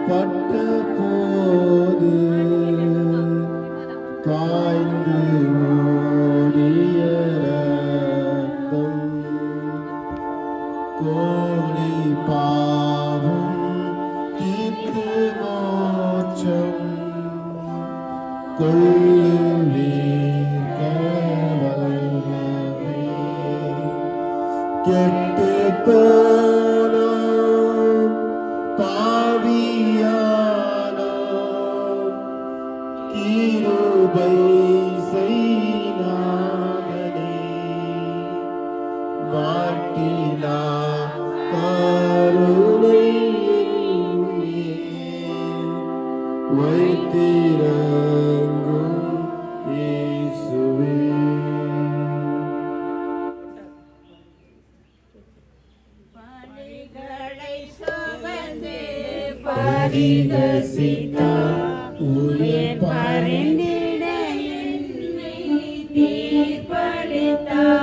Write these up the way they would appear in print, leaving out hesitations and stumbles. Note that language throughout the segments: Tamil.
பட்ட போது காய்ந்து ஓடிய ரத்தம் கோடி பாவம் தீர்த்து மோட்சம் கொள்ளுவே கவல்வே கெட்டு போனோம் பாவியானோம் கிருபை செய்நாதனே மாட்டிலா கருணை வைத்திரங்கும் இயேசுவே. பலிகளை சுமந்து பரிதசித்தார் உயிர் பரிந்திட என்னை தீர்ப்பளித்தார்.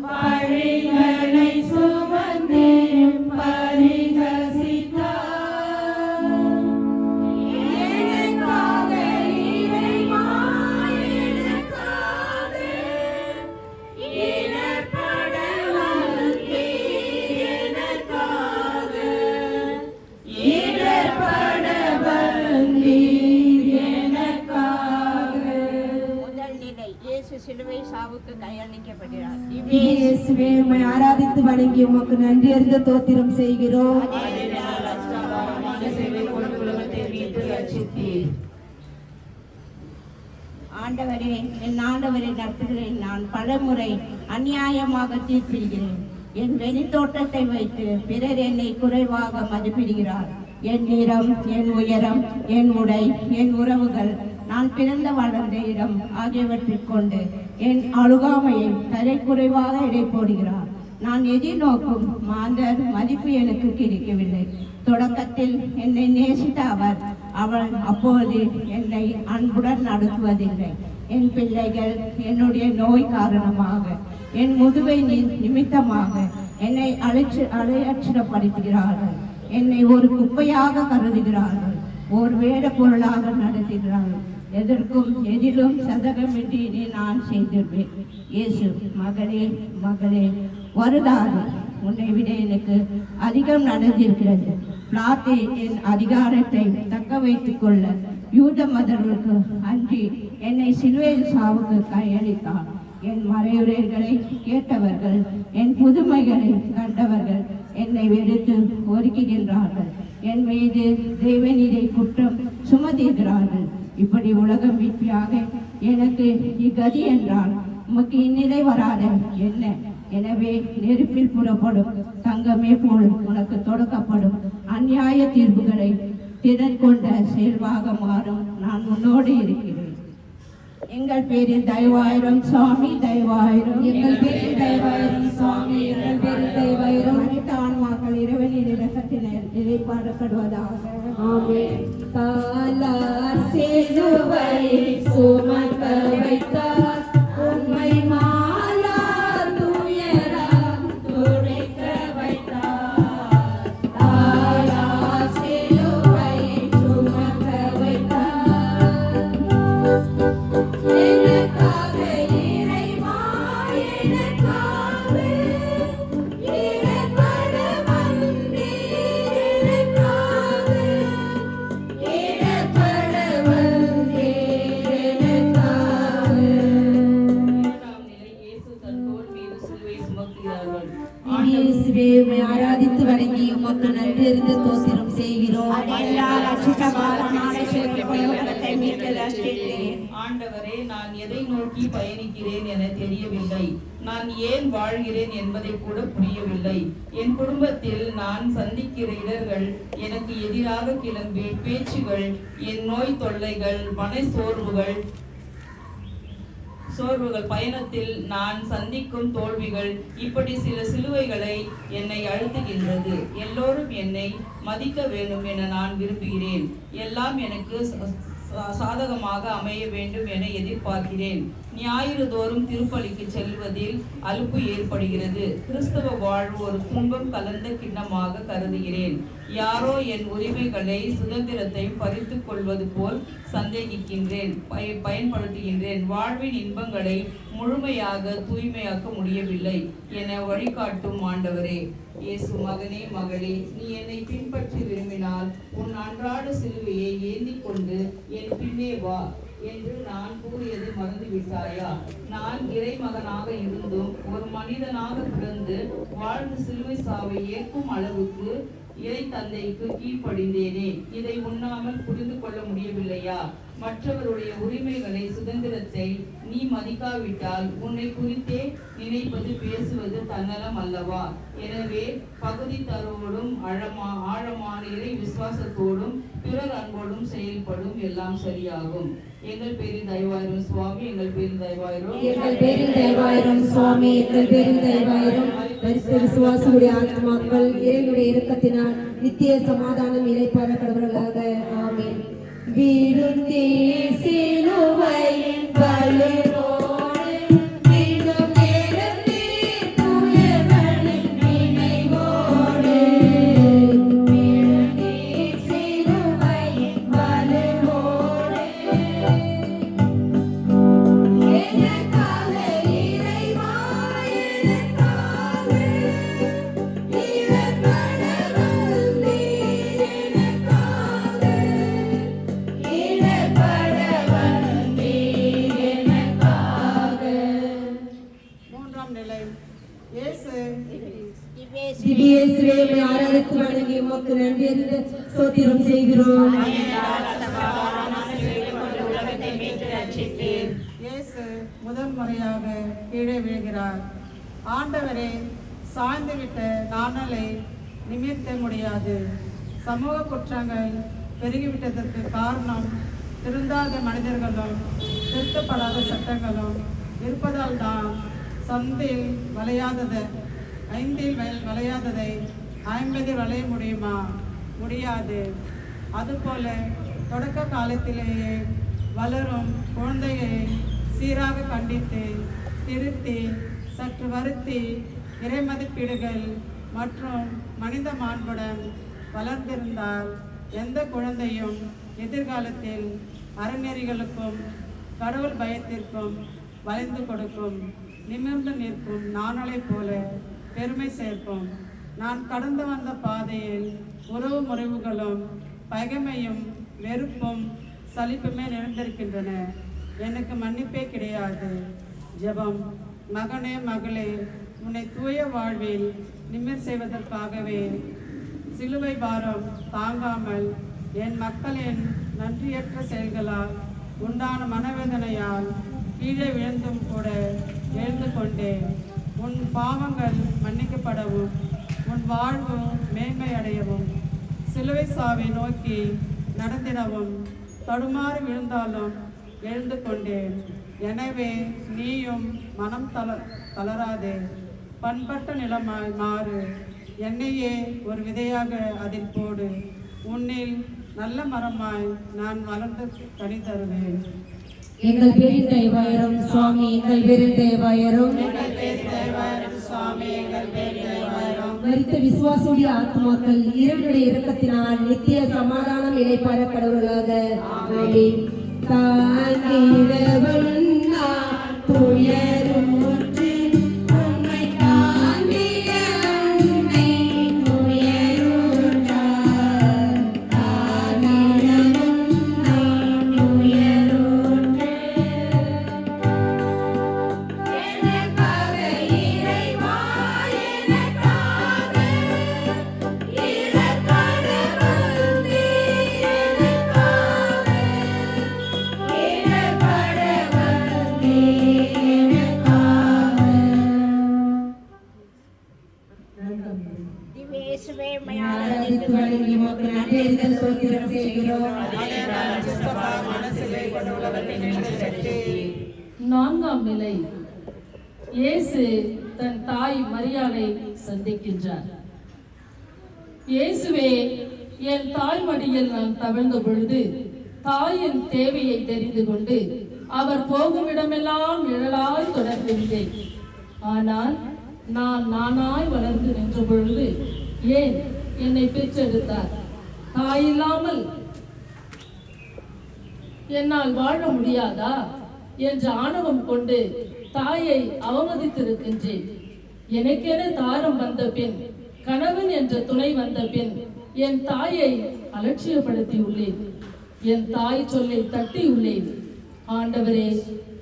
பலிகளை சுமந்து பரிதசித்தார் எனக்காக இறைவா எனக்காக இடர்பட வந்தீர் எனக்காக இடர்பட வந்தீர் எனக்காக. முதல் நிலை இயேசு சிலுவை சாவுக்கு கையளிக்கப்படுகிறார். இயேசுவே உம்மை ஆராதித்து வணங்கி உமக்கு நன்றி அறிந்த தோத்திரம் செய்கிறோம். ஆண்டவரே, என் ஆண்டவரை நடத்துகிறேன். நான் பலமுறை அநியாயமாக தீர்ப்பிடுகிறேன். என் வெளித்தோட்டத்தை வைத்து பிறர் என்னை குறைவாக மதிப்பிடுகிறார். என் நிறம், என் உயரம், என் உடை, என் உறவுகள், நான் பிறந்த வளர்ந்த இடம் ஆகியவற்றைக் கொண்டு என் அழுகாமையை தரைக்குறைவாக எடை போடுகிறார். நான் எதிர்நோக்கும் மாந்தர் மதிப்பு எனக்கு கிடைக்கவில்லை. தொடக்கத்தில் என்னை நேசித்த அவள் அப்போது என்னை அன்புடன் நடத்துவதில்லை. என் பிள்ளைகள் என்னுடைய நோய் காரணமாக, என் முதுவை நிமித்தமாக என்னை அலையற்றப்படுத்துகிறார்கள். என்னை ஒரு குப்பையாக கருதுகிறார்கள், ஒரு வேட பொருளாக நடத்துகிறார்கள். எதற்கும் எதிலும் சதகமின்றி நான் செய்திருப்பேன். இயேசு, மகளே மகளே, வருடாது உன்னை விட எனக்கு அதிகம் நடந்திருக்கிறது. பிளாத்தே என் அதிகாரத்தை தக்க வைத்துக் கொள்ள யூத மதர்களுக்கு அன்றி என்னை சிலுவையில் சாவுக்கு கையளித்தான். என் மறையுரைகளை கேட்டவர்கள், என் புதுமைகளை கண்டவர்கள் என்னை வெறுத்து ஒதுக்குகின்றார்கள். என் மீது தேவனிதை குற்றம் சுமத்துகிறார்கள். இப்படி உலகம் மீட்பியாக எனக்கு இக்கதி என்றால் உமக்கு இந்நிலை வராத என்ன? எனவே நெருப்பில் புறப்படும் தங்கமே போல் உனக்கு தொடுக்கப்படும் அநியாய தீர்ப்புகளை திறன் கொண்ட செயல்பாக மாறும். நான் உன்னோடு இருக்கிறேன். எங்கள் பேரில் தயவாயிரம் சுவாமி, தயவாயிரம். எங்கள் பேரில் தயவாயிரம் சுவாமி, எங்கள் பேரில் தயவாயிரம். அனைத்து ஆன்மாக்கள் இறைவனின் இரக்கத்தினர் நிலைப்பாடப்படுவதாக. ஆமென். காலார் சிலுவை சுமக்க வைத்தார், உம்மை மாலார் துயரம் துடைக்க வைத்தார். காலார் சிலுவை சுமக்க வைத்தார். எனக்காக இறைவா எனக்காக இடர்பட வந்தீர் எனக்காக இடர்பட வந்தீர் எனக்காக. இயேசுவே, உம்மை ஆராதித்து வணங்கி உமக்கு நன்றி அறிந்து தோத்திரம் செய்கிறோம். ஆண்டவரே, நான் எதை நோக்கி பயணிக்கிறேன் என தெரியவில்லை. நான் ஏன் வாழ்கிறேன் என்பதை கூட புரியவில்லை. என் குடும்பத்தில் நான் சந்திக்கிற இடர்கள், எனக்கு எதிராக கிளம்பி பேச்சுகள், என் நோய் தொல்லைகள், மன சோர்வுகள், பயணத்தில் நான் சந்திக்கும் தோல்விகள், இப்படி சில சிலுவைகளை என்னை அழுத்துகின்றது. எல்லோரும் என்னை மதிக்க வேண்டும் என நான் விரும்புகிறேன். எல்லாம் எனக்கு சாதகமாக அமைய வேண்டும் என எதிர்பார்க்கிறேன். ஞாயிறு தோறும் திருப்பலிக்கு செல்வதில் அலுப்பு ஏற்படுகிறது. கிறிஸ்தவ வாழ்வு ஒரு துன்பம் கலந்த கிண்ணமாக கருதுகிறேன். யாரோ என் உரிமைகளை, சுதந்திரத்தை பறித்து கொள்வது போல் சந்தேகிக்கின்றேன், பயன்படுத்துகின்றேன். வாழ்வின் இன்பங்களை முழுமையாக தூய்மையாக்க முடியவில்லை என வழிகாட்டும் ஆண்டவரே. இயேசு, மகனே, மகளே, நீ என்னை பின்பற்றி விரும்பினால் உன் அன்றாட சிலுவையை ஏந்தி கொண்டு என் பின்னே வா என்று நான் கூறியது மறந்துவிட்டாயா? நான் இறைமகனாக இருந்தும் ஒரு மனிதனாக பிறந்து வாழ்ந்து சிலுவை சாவை ஏற்கும் அளவுக்கு இறை தந்தைக்கு கீழ்ப்படிந்தேனே. இதை உண்ணாமல் புரிந்து கொள்ள முடியவில்லையா? மற்றவருடைய உரிமைகளை, சுதந்திரத்தை நீ மதிக்காவிட்டால் உன்னை குறித்தே நினைப்பது, பேசுவது தன்னலம் அல்லவா? எனவே பகுதி தருவோடும் ஆழமான இறை விசுவாசத்தோடும் பிறர் அன்போடும் செயல்படும் எல்லாம் சரியாகும். எங்கள் பேரில் தயவாயிரும் சுவாமி, எங்கள் பேரில் தயவாயிரும், எங்கள் பேரில் தயவாயிரும் சுவாமி, எங்கள் பேரில் தயவாயிரும். விசுவாசியுடைய ஆத்மாக்கள் இறைவனுடைய இரக்கத்தினால் நித்திய சமாதானம் இளைப்பாற கடவுளாக. ஆமென். விருந்தே சிலுவையின் பலியோடு மீண்டும் எழுந்தே தூயவனின் நினைவோடு, விருந்தே சிலுவையின் பலியோடு எனக்காக இறைவா, எனக்காக இறப்பட வந்தீர், எனக்காக இறப்பட வந்தீர், எனக்காக. மூன்றாம் நிலை. இயேசு திவ்யேசுவே, உம்மை ஆராதித்து வணங்கி உமக்கு நன்றி அறிந்து ஸ்தோத்திரம் செய்கிறோம். இயேசு முதல் முறையாக கீழே விழுகிறார். ஆண்டவரே, சாய்ந்துவிட்ட நாணலை நிமிர்த்த முடியாது. சமூக குற்றங்கள் பெருகிவிட்டதற்கு காரணம் திருந்தாத மனிதர்களும் திருத்தப்படாத சட்டங்களும் இருப்பதால் தான். சந்தில் வளையாததை 50 வளைய முடியுமா? முடியாது. அதுபோல தொடக்க காலத்திலேயே வளரும் குழந்தையை சீராக கண்டித்து, திருத்தி, சற்று வருத்தி, இறைமதிப்பீடுகள் மற்றும் மனித மாண்புடன் வளர்ந்திருந்தால் எந்த குழந்தையும் எதிர்காலத்தில் அறநெறிகளுக்கும் கடவுள் பயத்திற்கும் வளைந்து கொடுக்கும், நிமிர்ந்து நிற்கும் நாணலை போல பெருமை சேர்க்கும். நான் கடந்து வந்த பாதையில் உறவு முறிவுகளும் பகைமையும் வெறுப்பும் சலிப்புமே நிறைந்திருக்கின்றன. எனக்கு மன்னிப்பே கிடையாது. ஜெபம். மகனே, மகளே, உன்னை தூய வாழ்வில் நிமிர் செய்வதற்காகவே சிலுவை பாரம் தாங்காமல் என் மக்களின் நன்றியற்ற செயல்களால் உண்டான மனவேதனையால் கீழே விழுந்தும் கூட எழுந்து கொண்டேன். உன் பாவங்கள் மன்னிக்கப்படவும் உன் வாழ்வு மேன்மை அடையவும் சிலுவை சாவை நோக்கி நடந்திடவும் தடுமாறி விழுந்தாலும் எழுந்து கொண்டேன். எனவே நீயும் மனம் தளராதே. பண்பட்ட நிலமாய் மாறு. என்னையே ஒரு விதையாக அதில் போடு. உன்னில் நல்ல மரமாய் நான் வளர்ந்து கனி தருவேன். எங்கள் பேரில் தயவாயிரும் சுவாமி, எங்கள் பேரில் தயவாயிரும். மரித்த விசுவாசியுடைய ஆத்மாக்கள் இறைவனுடைய இரக்கத்தினால் நித்திய சமாதானம் இளைப்பாற கடவுளாக. ஆமென். தாங்கிடவன் நான் துயரும் நான்காம் நிலை. இயேசு தன் தாய் மரியாளை சந்திக்கின்றார். இயேசுவே, என் தாய் மடியில் நான் தவழ்ந்த பொழுது தாயின் தேவையை தெரிந்து கொண்டு அவர் போகும் இடமெல்லாம் நிழலாய் தொடர்ந்திருந்தேன். ஆனால் நான் நானாய் வளர்ந்து நின்ற பொழுது ஏன் என்னை பெற்றெடுத்தார்? தாயில்லாமல் என்னால் வாழ முடியாதா என்ற ஆணவம் கொண்டு தாயை அவமதித்திருக்கின்றேன். எனக்கென தாரம் வந்த பின், கணவன் என்ற துணை வந்த பின் என் தாயை அலட்சியப்படுத்தி உள்ளேன். என் தாய் சொல்லை தட்டியுள்ளேன். ஆண்டவரே,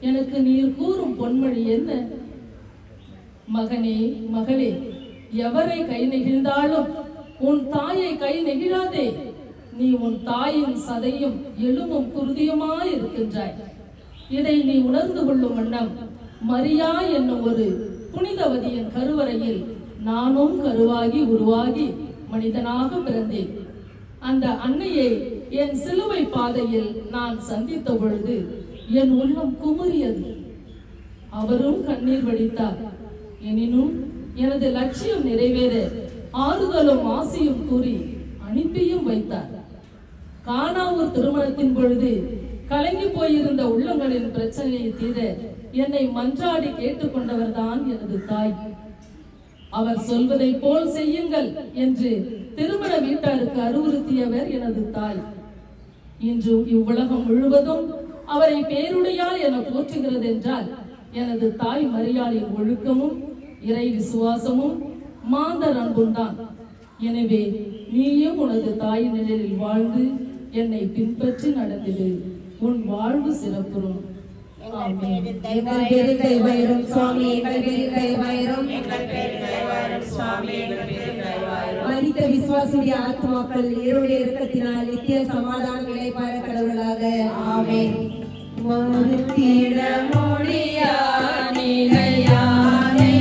எனக்கு நீர் கூறும் பொன்மொழி என்ன? மகனே, மகளே, எவரை கை நெகிழ்ந்தாலும் உன் தாயை கை நெகிழாதே. நீ உன் தாயின் சதையும் எலும்பும் குருதியுமாய் இருக்கின்றாய். இதை நீ உணர்ந்து கொள்ளும் வண்ணம் மரியா என்னும் ஒரு புனிதவதியின் கருவறையில் நானும் கருவாகி உருவாகி மனிதனாக பிறந்தேன். அந்த அன்னையை என் சிலுவை பாதையில் நான் சந்தித்த பொழுது என் உள்ளம் குமுறியது. அவரும் கண்ணீர் வடித்தார். எனினும் எனது லட்சியம் நிறைவேற ஆறுதலும் ஆசையும் கூறி அனுப்பியும் வைத்தார். கானாவூர் திருமணத்தின் பொழுது கலங்கி போயிருந்த உள்ளங்களின் பிரச்சனையை தீர என்னை மன்றாடி கேட்டுக்கொண்டவர்தான் எனது தாய். அவர் சொல்வதை போல் செய்யுங்கள் என்று திருமண வீட்டாருக்கு அறிவுறுத்தியவர் எனது தாய். இன்று இவ்வுலகம் முழுவதும் அவரை பேருடையாள் என போற்றுகிறது என்றால் எனது தாய் மரியாளின் ஒழுக்கமும் இறை விசுவாசமும் மாந்தர் அன்பும் தான். எனவே நீயும் உனது தாய் நிழலில் வாழ்ந்து என்னை பின்பற்றி நடந்திடு. உன் வாழ்வு சிறப்புறும். எங்கள் பேரில் தயவாயிரும் சுவாமி, எங்கள் பேரில் தயவாயிரும். மரித்த விசுவாசியுடைய ஆத்மாக்கள் இருளுடைய இரக்கத்தினால் நித்திய சமாதானம் இளைப்பாற கடவுளாக. ஆமென். மறுத்திட முடியா நிலையானே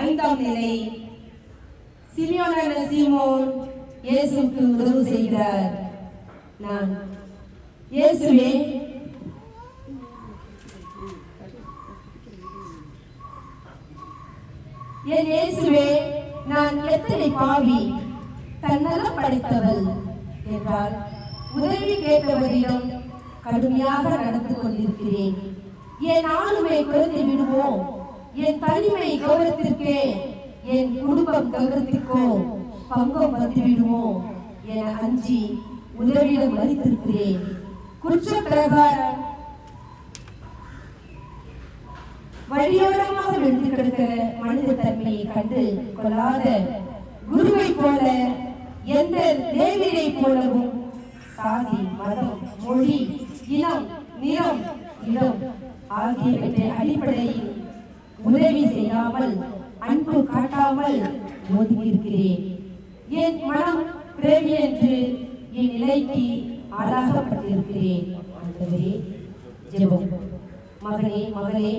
ஐந்தாம் நிலை, சிமியோனான சீமோன் இயேசுவுக்கு உதவி செய்கிறார். நான் இயேசுவே, என் இயேசுவே, நான் எத்தனை பாவி, தன்னலம் படைத்தவள் என்றால் உதவி கேட்டவரிடம் கடுமையாக நடந்து கொண்டிருக்கிறேன். என் ஆளுமை குறைந்து விடுமோ, என் தனிமை கௌரவத்திற்கே, என் குடும்பம் கௌரவத்திற்கோ பங்கம் வந்துவிடுமோ என அஞ்சி உதவியிடம் மறித்திருக்கிறேன். குற்ற பிரகாரம் வழியோரமாக விழுந்து கிடக்கிற மனித தன்மையை கண்டு கொள்ளாத குருவை போல, எந்த தேவியை போலவும் சாதி, மதம், மொழி, இனம், நிறம், இடம் ஆகியவற்றை அடிப்படையில் உதவி செய்யாமல், அன்பு காட்டாமல் ஒதுங்கியிருக்கிறேன். என் மனம் பிறவி என்று என் நிலைக்கு ஆளாகப்பட்டிருக்கிறேன். ஆண்டவரே, ஜெபம். மகனே, மகளே,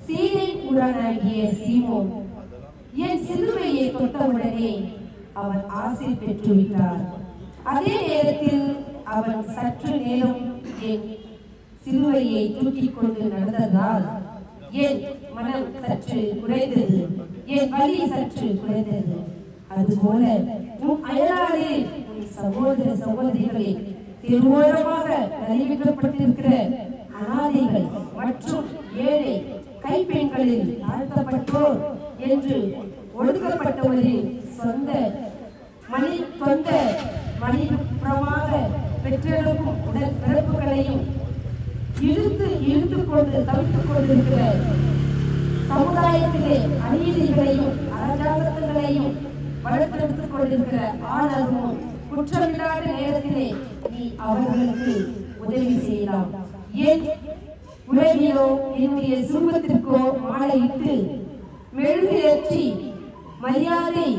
சீரை உடனாகிய சீமோன் என் சிலுவையை தொட்டவுடனே அவன் ஆசை பெற்றுவிட்டார். அதே நேரத்தில் அவன் சற்று நேரம் என் சிலுவையை தூக்கிக் கொண்டு நடந்ததால் என் மனம் சற்று குறைந்தது, என் வலி சற்று குறைந்தது. அதுபோல உன் அயலாளே, உன் சகோதர சகோதரிகளே, தெருவோரமாக நலிவிக்கப்பட்டிருக்கிற அனாதைகள் மற்றும் ஏழை கைப்பெண்களில் தாழ்த்தப்பட்டோர் என்று ஒடுக்கப்பட்டவரின் சொந்த மணிப்புறமாக பெற்றெடுக்கும் உடல் பிறப்புகளையும் இழுத்து கொண்டு தவித்துக் கொண்டிருக்கிற சமுதாயத்திலே அநீதிகளையும் அராஜகங்களையும் வளர்த்தெடுத்துக் கொண்டிருக்கிற ஆளும் குற்றமில்லாத நேரத்திலே நீ அவர்களுக்கு உதவி செய்யலாம். ஏன் உலகிலோ என்னுடைய சுருபத்திற்கோ மாலையிட்டு மெழுகு ஏற்றி மரியாதை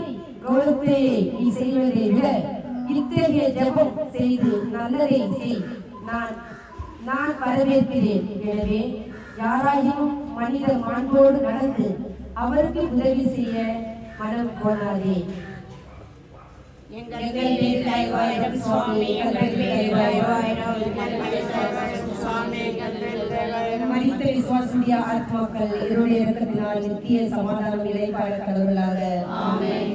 கௌரவத்தை நீ செய்வதை விட இத்தகைய ஜெபம் செய்து நல்லதை செய். நான் வரவேற்கிறேன். எனவே யாராயினும் மனித மாண்போடு நடந்து அவருக்கு உதவி செய்ய மனம் கோராதே. எங்கள் பேரில் தயவாயிரம் சுவாமி, எங்கள் பேரில் தயவாயிரம் சுவாமி, எங்கள் பேரில் தயவாயிரம். மரித்த விசுவாசிய ஆத்மாக்கள் இவருடைய இரக்கத்தினால் நித்திய சமாதானம் இளைப்பாற கடவுளாக. ஆமென்.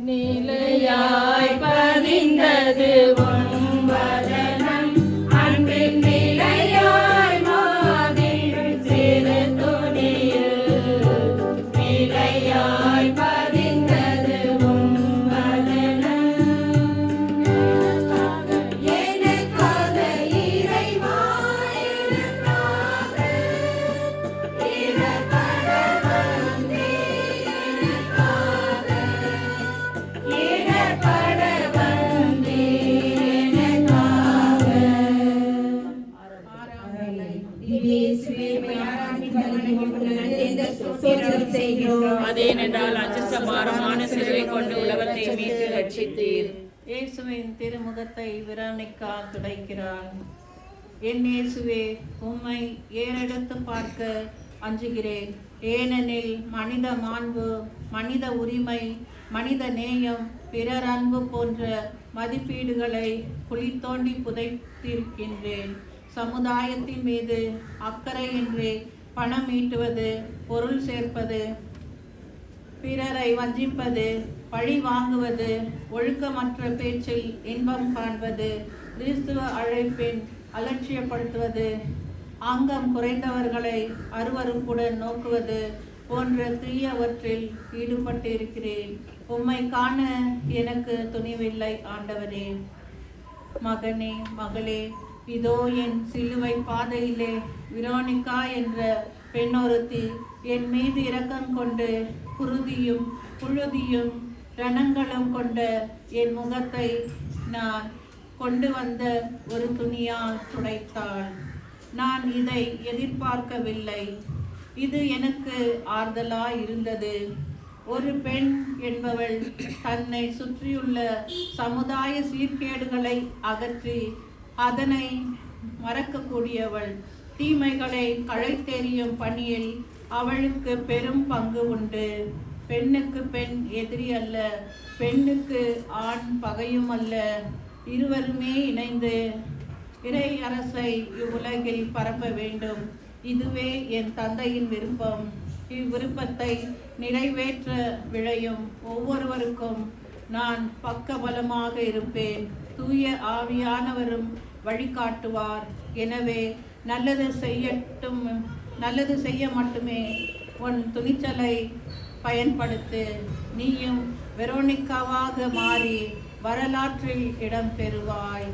நிலையாய் பதிந்தது உன் வதனம், அன்பின் நிலையாய் மாதில் சிறு துணியில். நிலையாய் பதிந்தது உன் வதனம், எனக்காக இறைவா, எனக்காக இடர்பட வந்தே, எனக்காக இடர்பட வந்தே, எனக்காக. அதேனென்றால் அச்சசபாரமான சிலுவை கொண்டு உலகத்தை மீட்டு ரட்சித்தீர். இயேசுவின் திருமுகத்தை விரணிக்கா துடைக்கிறார். என் இயேசுவே, உம்மை ஏறெடுத்து பார்க்க அஞ்சுகிறேன். ஏனெனில் மனித மாண்பு, மனித உரிமை, மனித நேயம், பிறர் அன்பு போன்ற மதிப்பீடுகளை குழி தோண்டி புதைத்திருக்கின்றேன். சமுதாயத்தின் மீது அக்கறையின்றி பணம் ஈட்டுவது, பொருள் சேர்ப்பது, பிறரை வஞ்சிப்பது, பழி வாங்குவது, ஒழுக்கமற்ற பேச்சில் இன்பம் காண்பது, கிறிஸ்துவ அழைப்பின் அலட்சியப்படுத்துவது, ஆங்கம் குறைந்தவர்களை அருவருப்புடன் நோக்குவது போன்ற தீயவற்றில் ஈடுபட்டிருக்கிறேன். உம்மை காண எனக்கு துணிவில்லை ஆண்டவரே. மகனே, மகளே, இதோ என் சிலுவை பாதையிலே விரோனிகா என்ற பெண்ணொருத்தி என் மீது இரக்கம் கொண்டு குருதியும் புழுதியும் ரணங்களும் கொண்ட என் முகத்தை நான் கொண்டு வந்த ஒரு துணியால் துடைத்தாள். நான் இதை எதிர்பார்க்கவில்லை. இது எனக்கு ஆறுதலாய் இருந்தது. ஒரு பெண் என்பவள் தன்னை சுற்றியுள்ள சமுதாய சீர்கேடுகளை அகற்றி அதனை மறக்கக்கூடியவள். தீமைகளை களைத்தெறியும் பணியில் அவளுக்கு பெரும் பங்கு உண்டு. பெண்ணுக்கு பெண் எதிரி அல்ல, பெண்ணுக்கு ஆண் பகையும் அல்ல. இருவருமே இணைந்து இறை அரசை இவ்வுலகில் பரப்ப வேண்டும். இதுவே என் தந்தையின் விருப்பம். இவ்விருப்பத்தை நிறைவேற்ற விழையும் ஒவ்வொருவருக்கும் நான் பக்கபலமாக இருப்பேன். தூய ஆவியானவரும் வழிகாட்டுவார். எனவே நல்லது செய்ய மட்டுமே உன் துணிச்சலை பயன்படுத்து. நீயும் வெரோனிக்காவாக மாறி வரலாற்றில் இடம் பெறுவாய்.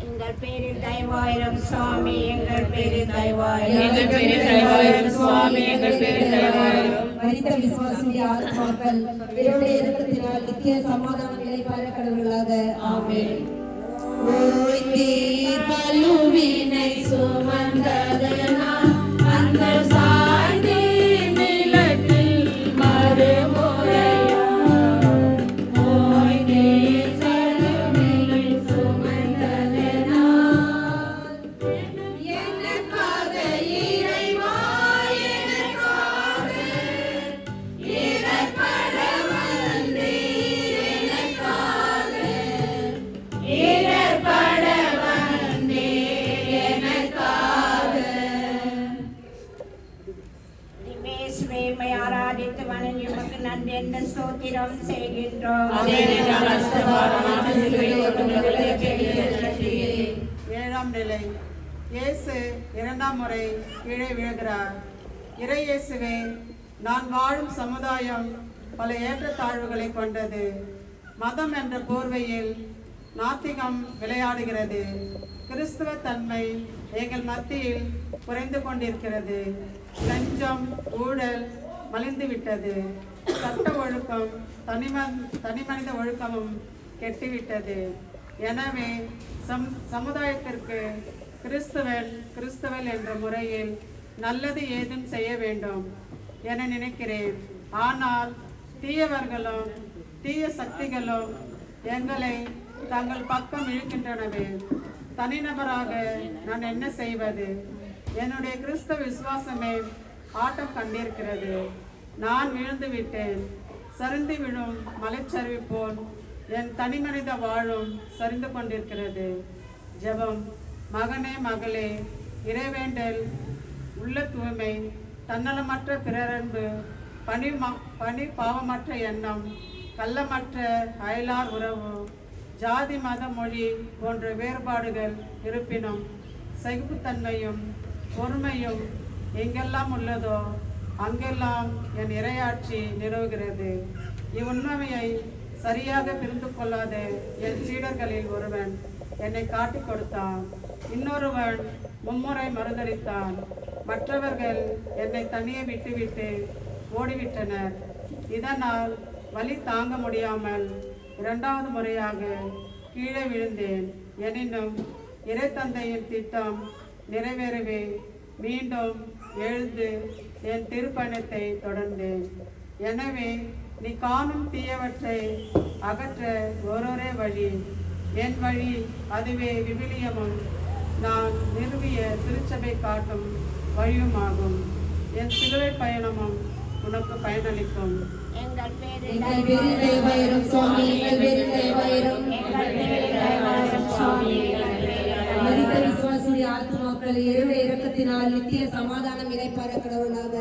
எங்கள் பேரில் தயவாயிரம் சுவாமி, எங்கள் பேரில் தயவாயிரம். எங்கள் பேரில் தயவாயிரம் சுவாமி, எங்கள் பேரில் தயவாயிரம். மரித்த விசுவாசிய ஆத்மாக்கள் இவருடைய இரக்கத்தினால் நித்திய சமாதானம் இளைப்பாற கடவுளாக. ஆமென். பலுவினை சுமந்ததனால் அந்த சாய்ந்தே நிலத்தில் மறுமுறையா ஓய்ந்தே சலுவினை சுமந்ததனால் எனக்காக இறைவா, எனக்காக இடர்பட வந்தே, எனக்காக இடர்பட வந்தே, எனக்காக. இயேசுவே, உம்மை ஆராதித்து வணங்கி உமக்கு நன்றி என்ற ஸ்தோத்திரம் செய்கின்றோம். அதேனென்றால் அஸ்தபாரமான சிலுவை கொண்டு உலகத்தை மீட்டு ரட்சித்தீர். 7ஆம் நிலை. இயேசு 2ஆம் முறை கீழே விழுகிறார். இறை இயேசுவே, நான் வாழும் சமுதாயம் பல ஏற்றத்தாழ்வுகளை கொண்டது. மதம் என்ற போர்வையில் நாத்திகம் விளையாடுகிறது. கிறிஸ்துவ தன்மை எங்கள் மத்தியில் குறைந்து கொண்டிருக்கிறது. லஞ்சம், ஊழல் மலிந்துவிட்டது. சட்ட ஒழுக்கம், தனிமனித ஒழுக்கமும் கெட்டுவிட்டது. எனவே சமுதாயத்திற்கு கிறிஸ்தவல் என்ற முறையில் நல்லது ஏதும் செய்ய வேண்டும் என நினைக்கிறேன். ஆனால் தீயவர்களும் தீய சக்திகளும் எங்களை தங்கள் பக்கம் இழுக்கின்றனவே. தனிநபராக நான் என்ன செய்வது? என்னுடைய கிறிஸ்தவ விசுவாசமே ஆட்டம் கண்டிருக்கிறது. நான் விழுந்து விட்டேன். சரிந்து விழும் மலைச்சரிவு போல் என் தனிமனித வாழும் சரிந்து கொண்டிருக்கிறது. ஜெபம். மகனே, மகளே, இறைவேண்டல், உள்ள தூய்மை, தன்னலமற்ற பிறரன்பு, பணி பாவமற்ற எண்ணம், கள்ளமற்ற அயலார் உறவு, ஜாதி மத மொழி போன்ற வேறுபாடுகள் இருப்பினும் சகிப்புத்தன்மையும் பொறுமையும் எங்கெல்லாம் உள்ளதோ அங்கெல்லாம் என் இறையாட்சி நிறுவுகிறது. இவ்வுண்மையை சரியாக புரிந்து கொள்ளாத என் சீடர்களில் ஒருவன் என்னை காட்டி கொடுத்தான். இன்னொருவன் மும்முறை மறுதளித்தான். மற்றவர்கள் என்னை தனியே விட்டுவிட்டு ஓடிவிட்டனர். இதனால் வலி தாங்க முடியாமல் 2வது முறையாக கீழே விழுந்தேன். எனினும் இறைத்தந்தையின் திட்டம் நிறைவேறவே மீண்டும் எழுந்து என் திருப்பயணத்தை தொடர்ந்தேன். எனவே நீ காணும் தீயவற்றை அகற்ற ஒரே வழி, என் வழி, அதுவே விவிலியமும் நான் நிறுவிய திருச்சபை காட்டும் வழியுமாகும். என் சிலுவை பயணமும் உனக்கு பயனளிக்கும். எங்கள் பேரில் எங்கள் பேரில் தயவாயிரும் சுவாமி, எங்கள் பேரில் தயவாயிரும். மரித்த விசுவாசியுடைய ஆத்துமாக்கள் இறைவனுடைய இரக்கத்தினால் நித்திய சமாதானம் இளைப்பாற கடவுளாக.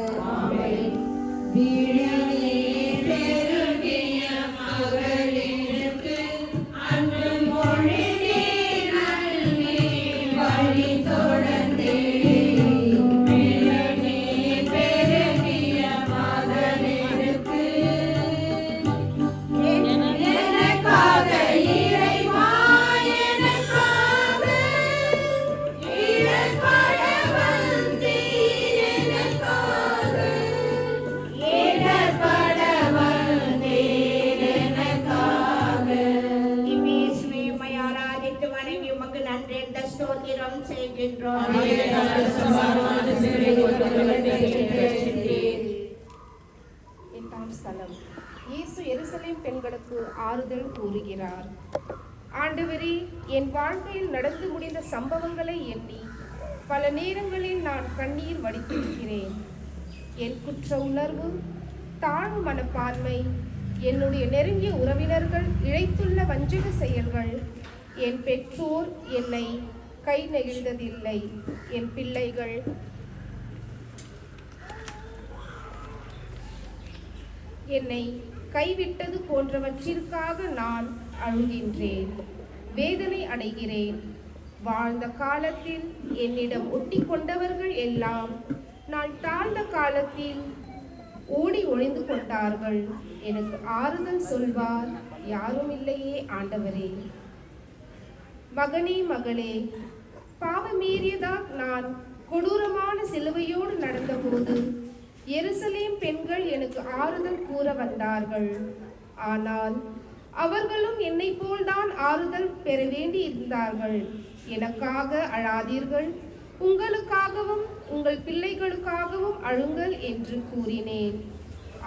ஸ்தோத்திரம் செய்கின்றோம். எட்டாம் ஸ்தலம். இயேசு எருசலேம் பெண்களுக்கு ஆறுதல் கூறுகிறார். ஆண்டவரே, என் வாழ்க்கையில் நடந்து முடிந்த சம்பவங்களை எண்ணி பல நேரங்களில் நான் கண்ணீர் வடித்திருக்கிறேன். என் குற்ற உணர்வு, தாழ்வு மனப்பான்மை, என்னுடைய நெருங்கிய உறவினர்கள் இழைத்துள்ள வஞ்சக செயல்கள், என் பெற்றோர் என்னை கை நெகிழ்ந்ததில்லை, என் பிள்ளைகள் என்னை கைவிட்டது போன்றவற்றிற்காக நான் அழுகின்றேன், வேதனை அடைகிறேன். வாழ்ந்த காலத்தில் என்னிடம் ஒட்டி கொண்டவர்கள் எல்லாம் நான் தாழ்ந்த காலத்தில் ஓடி ஒளிந்து கொண்டார்கள். எனக்கு ஆறுதல் சொல்வார் யாரும் இல்லையே ஆண்டவரே. மகனே, மகளே, பாவமீறியதாக நான் கொடூரமான சிலுவையோடு நடந்தபோது எருசலேம் பெண்கள் எனக்கு ஆறுதல் கூற வந்தார்கள். ஆனால் அவர்களும் என்னை போல்தான் ஆறுதல் பெற வேண்டி இருந்தார்கள். எனக்காக அழாதீர்கள், உங்களுக்காகவும் உங்கள் பிள்ளைகளுக்காகவும் அழுங்கள் என்று கூறினேன்.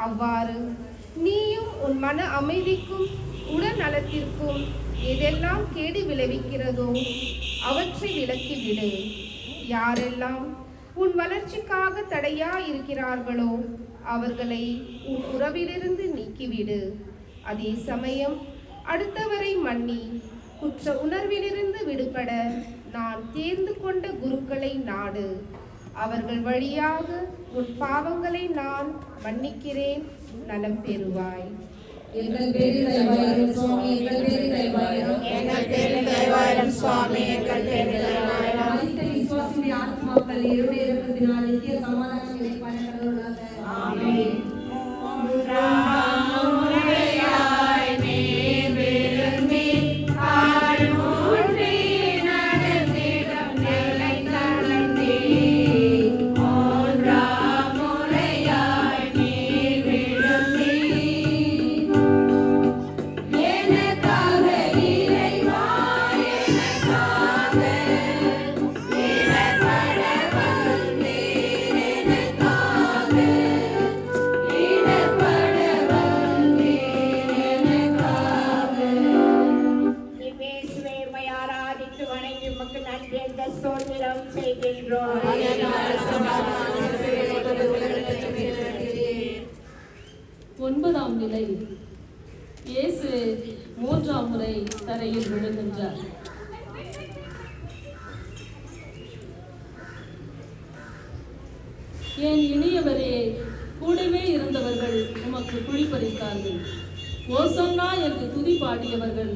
அவ்வாறு நீயும் உன் மன அமைதிக்கும் உடல் நலத்திற்கும் எதெல்லாம் கேடு விளைவிக்கிறதோ அவற்றை விலக்கிவிடு. யாரெல்லாம் உன் வளர்ச்சிக்காக தடையா இருக்கிறார்களோ அவர்களை உன் உறவிலிருந்து நீக்கிவிடு. அதே சமயம் அடுத்தவரை மன்னி குற்ற உணர்விலிருந்து விடுபட நான் தேர்ந்து கொண்ட குருக்களை நாடு. அவர்கள் வழியாக உன் பாவங்களை நான் மன்னிக்கிறேன், நலம் பெறுவாய். எங்கள் பேரில் தயவாயிரும் சுவாமி, எங்கள் பேரில் தயவாயிரும். எங்கள் பேரில் தயவாயிரும் சுவாமி, எங்கள் பேரில் தயவாயிரும். மரித்த விசுவாசியுடைய ஆத்துமாக்கள் இறைவனுடைய இரக்கத்தினால் நித்திய சமாதானம் இளைப்பாற கடவுளாக. ஆமென். எனக்காக இறைவா நன்றி ஸ்தோத்திரம் செய்கின்றோம். 9ஆம் நிலை. இயேசு 3ஆம் முறை தரையில் விழுகின்றார். என் இனியவரே, கூடவே இருந்தவர்கள் உமக்கு குழிப்பறித்தார்கள். ஓசன்னா என்று துதி பாடியவர்கள்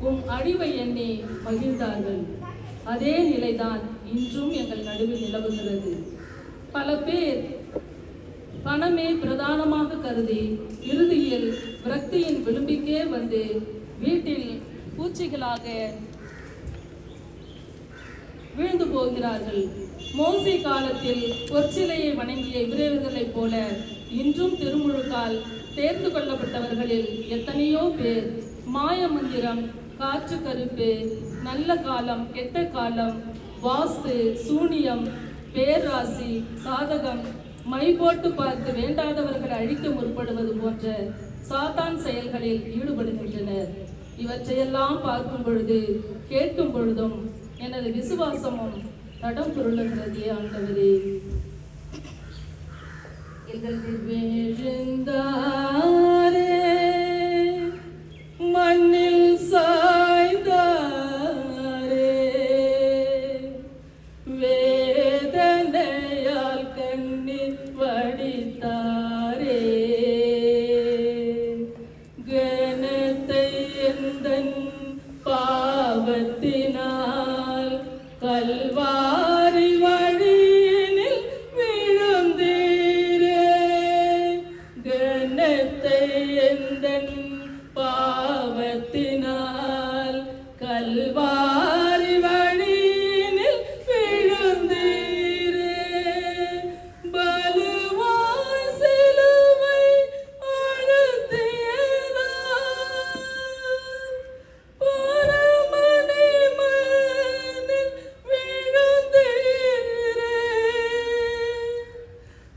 உம் அழிவை எண்ணி மகிழ்ந்தார்கள். அதே நிலைதான் இன்றும் எங்கள் நடுவில் நிலவுகிறது. பல பேர் பணமே பிரதானமாக கருதி இறுதியில் விரக்தியின் விளிம்பிற்கே வந்து வீட்டில் பூச்சிகளாக வீழ்ந்து போகிறார்கள். மோசே காலத்தில் பொற்சிலையை வணங்கிய இவர்களைப் போல இன்றும் திருமுழுக்கால் தேர்ந்து கொள்ளப்பட்டவர்களில் எத்தனையோ பேர் மாய மந்திரம், காற்று கருப்பு, நல்ல காலம், கெட்ட காலம், வாஸ்து, சூனியம், பேராசி, சாதகம், மை போட்டு பார்த்து வேண்டாதவர்களை அழிக்க முற்படுவது போன்ற சாத்தான் செயல்களில் ஈடுபடுகின்றனர். இவற்றையெல்லாம் பார்க்கும் பொழுது, கேட்கும் பொழுதும் எனது விசுவாசமும் தடம் புரளுகிறதே ஆண்டவரே. விழுந்தாரே மண்ணில் சாய்ந்தாரே, வேதனையால் கண்ணீர் வடித்தாரே, கனத்தை எந்தன் பாவத்தினால் கல்வாரி வழியினில் விழுந்தீரே, கனத்தை எந்தன் பாவத்தினால் கல்வாரி வழியினில் விழுந்தீரே, பலுவாய் சிலுவை அழுத்தியதால் பரமனை மண்ணில் விழுந்தீரே,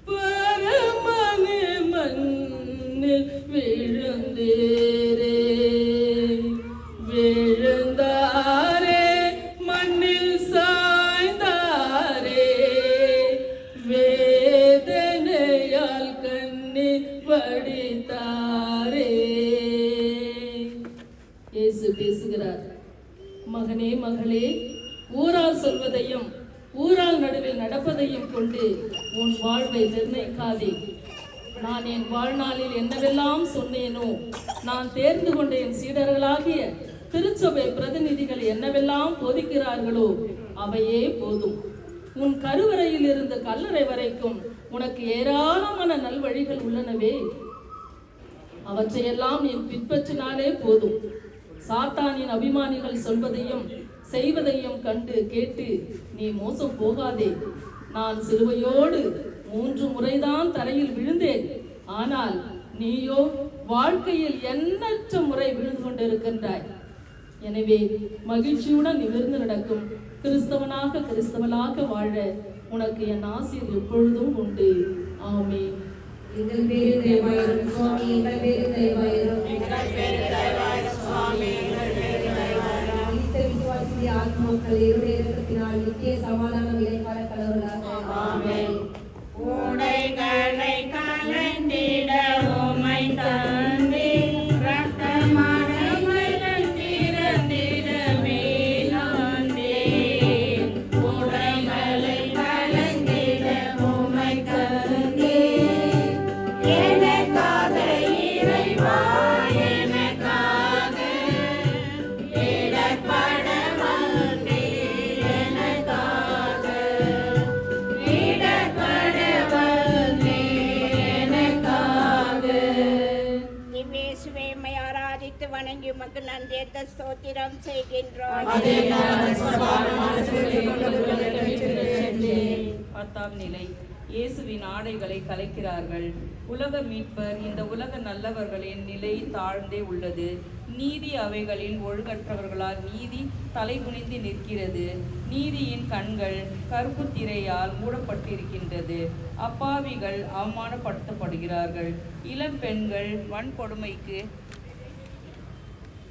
பரமனை மண்ணில் விழுந்தீரே, விழுந்தாரே மண்ணில் சாய்ந்தாரே, வேதனையால் கண்ணீர் வடித்தாரே. இயேசு பேசுகிறார். மகனே, மகளே, ஊரால் சொல்வதையும் ஊரால் நடுவில் நடப்பதையும் கொண்டு உன் வாழ்வை நிர்ணயிக்காதே. நான் என் வாழ்நாளில் என்னவெல்லாம் சொன்னேனோ, நான் தேர்ந்து கொண்ட என் சீடர்களாகிய திருச்சபை பிரதிநிதிகள் என்னவெல்லாம் போதிக்கிறார்களோ அவையே போதும். உன் கருவறையில் இருந்து கல்லறை வரைக்கும் உனக்கு ஏராளமான நல்வழிகள் உள்ளனவே, அவற்றையெல்லாம் நீ பின்பற்றினாலே போதும். சாத்தானின் அபிமானிகள் சொல்வதையும் செய்வதையும் கண்டு கேட்டு நீ மோசம் போகாதே. நான் சிலுவையோடு 3 முறைதான் தரையில் விழுந்தேன், ஆனால் நீயோ வாழ்க்கையில் எண்ணற்ற முறை விழுந்து கொண்டிருக்கின்றாய். எனவே மகிழ்ச்சியுடன் நிமிர்ந்து நடக்கும் கிறிஸ்தவனாக வாழ உனக்கு என் ஆசீர் எப்பொழுதும் உண்டு. ஆமென். எங்கள் பேரில் தயவாயிரும் சுவாமி, எங்கள் பேரில் தயவாயிரும், எங்கள் பேரில் தயவாயிரும் சுவாமி, எங்கள் பேரில் தயவாயிரும். மரித்த விசுவாசிய ஆத்மாக்கள் இவருடைய இரக்கத்தினால் நித்திய சமாதானம் இளைப்பாற கடவுளாக. ஆமென். உடைகளை கலந்திட உமை தந்தே, ரத்தமான மலர் திறந்திட மேலாந்தே, உடைகளை கலந்திட உமை தந்தே, எனக்காக இறைவா, எனக்காக இடர்பட வந்தே, எனக்காக இடர்பட வந்தே, எனக்காக. இயேசுவே, உம்மை ஆராதித்து வணங்கி உமக்கு நன்றி ஸ்தோத்திரம் செய்கின்றோம். 10ஆம் நிலை. இயேசுவின் ஆடைகளை கலைக்கிறார்கள். உலக மீட்பர் இந்த உலக நல்லவர்களின் நிலை தாழ்ந்தே உள்ளது. நீதி அவைகளின் ஒழுங்கற்றவர்களால் நீதி தலைகுனிந்து நிற்கிறது. நீதியின் கண்கள் கருப்பு திரையால் மூடப்பட்டிருக்கின்றது. அப்பாவிகள் அவமானப்படுத்தப்படுகிறார்கள். இளம் பெண்கள் வன்கொடுமைக்கு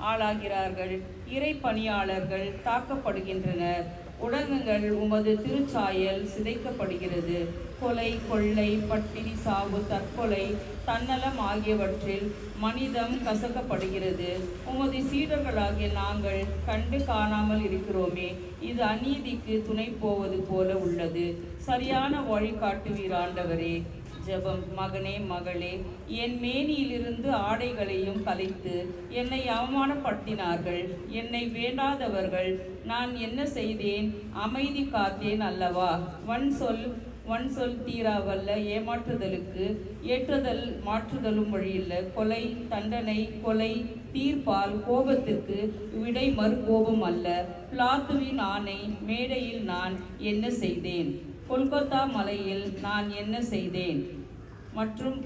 ஆளாகிறார்கள். இறை பணியாளர்கள் தாக்கப்படுகின்றனர். உலகங்கள் உமது திருச்சாயல் சிதைக்கப்படுகிறது. கொலை, கொள்ளை, பட்டினி, சாவு, தற்கொலை, தன்னலம் ஆகியவற்றில் மனிதம் கசக்கப்படுகிறது. உமது சீடர்களாகிய நாங்கள் கண்டு காணாமல் இருக்கிறோமே, இது அநீதிக்கு துணை போவது போல உள்ளது. சரியான வழி காட்டுவீர் ஆண்டவரே. ஜெபம். மகனே, மகளே, என் மேனியிலிருந்து ஆடைகளையும் கலைத்து என்னை அவமானப்படுத்தினார்கள். என்னை வேண்டாதவர்கள் நான் என்ன செய்தேன்? அமைதி காத்தேன் அல்லவா? வன் சொல் தீராவல்ல ஏமாற்றுதலுக்கு ஏற்றுதல் மாற்றுதலும் வழியில்ல. கொலை, தண்டனை, கொலை தீர்ப்பால் கோபத்திற்கு விடை மறுகோபம் அல்ல. பிளாத்துவின் ஆணை மேடையில் நான் என்ன செய்தேன்? கொல்கத்தா மலையில் நான் என்ன செய்தேன்? மற்றும்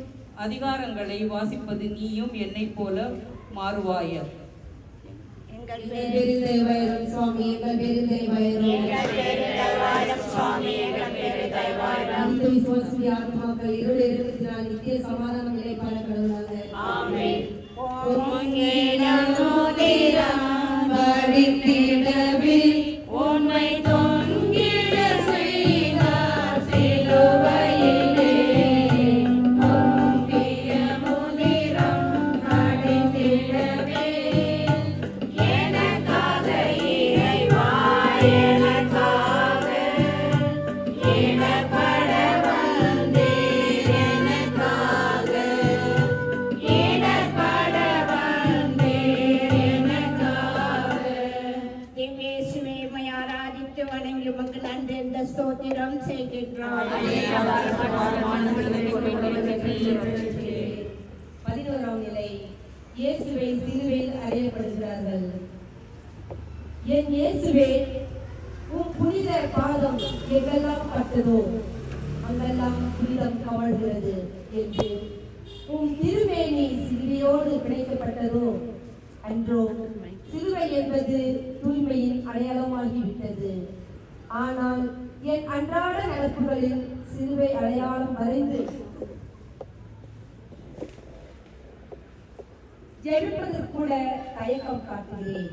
அதிகாரங்களை வாசிப்பது நீயும் என்னை போல மாறுவாய. எங்கள் பேரில் தயவாயிரும் சுவாமி, எங்கள் பேரில் தயவாயிரும் சுவாமி, எங்கள் பேரில் தயவாயிரும். அனைத்து விசுவாசிய ஆத்மாக்கள் இருளுடைய இரக்கத்தினால் நித்திய சமாதானம் இளைப்பாற கடவுளாக. ஆமென். உண்மை தொங்கிட செய்தார் சிலுவையிலே. பொங்கிய முதிரம் அடித்திடவே. எனக்காக இறைவா, எனக்காக இடப்பட வந்தீர். எனக்காக இடப்பட வந்தீர். எனக்காக. இயேசுவே, உம்மை ஆராதித்து வணங்கி உமக்கு நன்றி என்ற ஸ்தோத்திரம் செய்கின்றோம். 11ஆம் நிலை. இயேசுவை சிலுவையில் அறையப்படுகிறார்கள். என் இயேசுவே, உம் புனித பாதம் எங்கெல்லாம் பட்டதோ அங்கெல்லாம் புனிதம் கமழ்கிறது என்று உம் திருமேனி சிலுவையோடு பிணைக்கப்பட்டதோ அன்றோ சிலுவை என்பது தூய்மையின் அடையாளமாகிவிட்டது. ஆனால் என் அன்றாட நடப்புகளில் சிலுவை அடையாளம் வரைந்து ஜெபிப்பதற்கூட தயக்கம் காட்டுகிறேன்.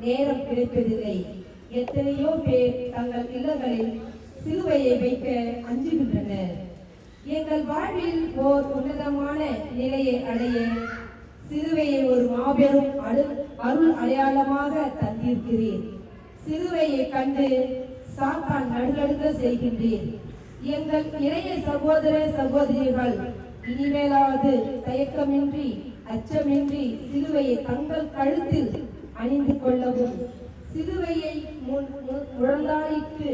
நேரம் கிடைப்பதில்லை. எத்தனையோ பேர் தங்கள் இல்லங்களில் சிலுவையை வைக்க அஞ்சுகின்றனர். எங்கள் வாழ்வில் ஓர் உன்னதமான நிலையை அடைய சிலுவையை ஒரு மாபெரும் அருள் அடையாளமாக தந்திருக்கிறீர். சிலுவையை கண்டு சாத்தான் நடுநடுங்க செய்கின்றீர். எங்கள் இளைய சகோதர சகோதரிகள் இனிமேலாவது தயக்கமின்றி அச்சமின்றி சிலுவையை தங்கள் கழுத்தில் அணிந்து கொள்ளவும், சிலுவையை முழந்தாளிட்டு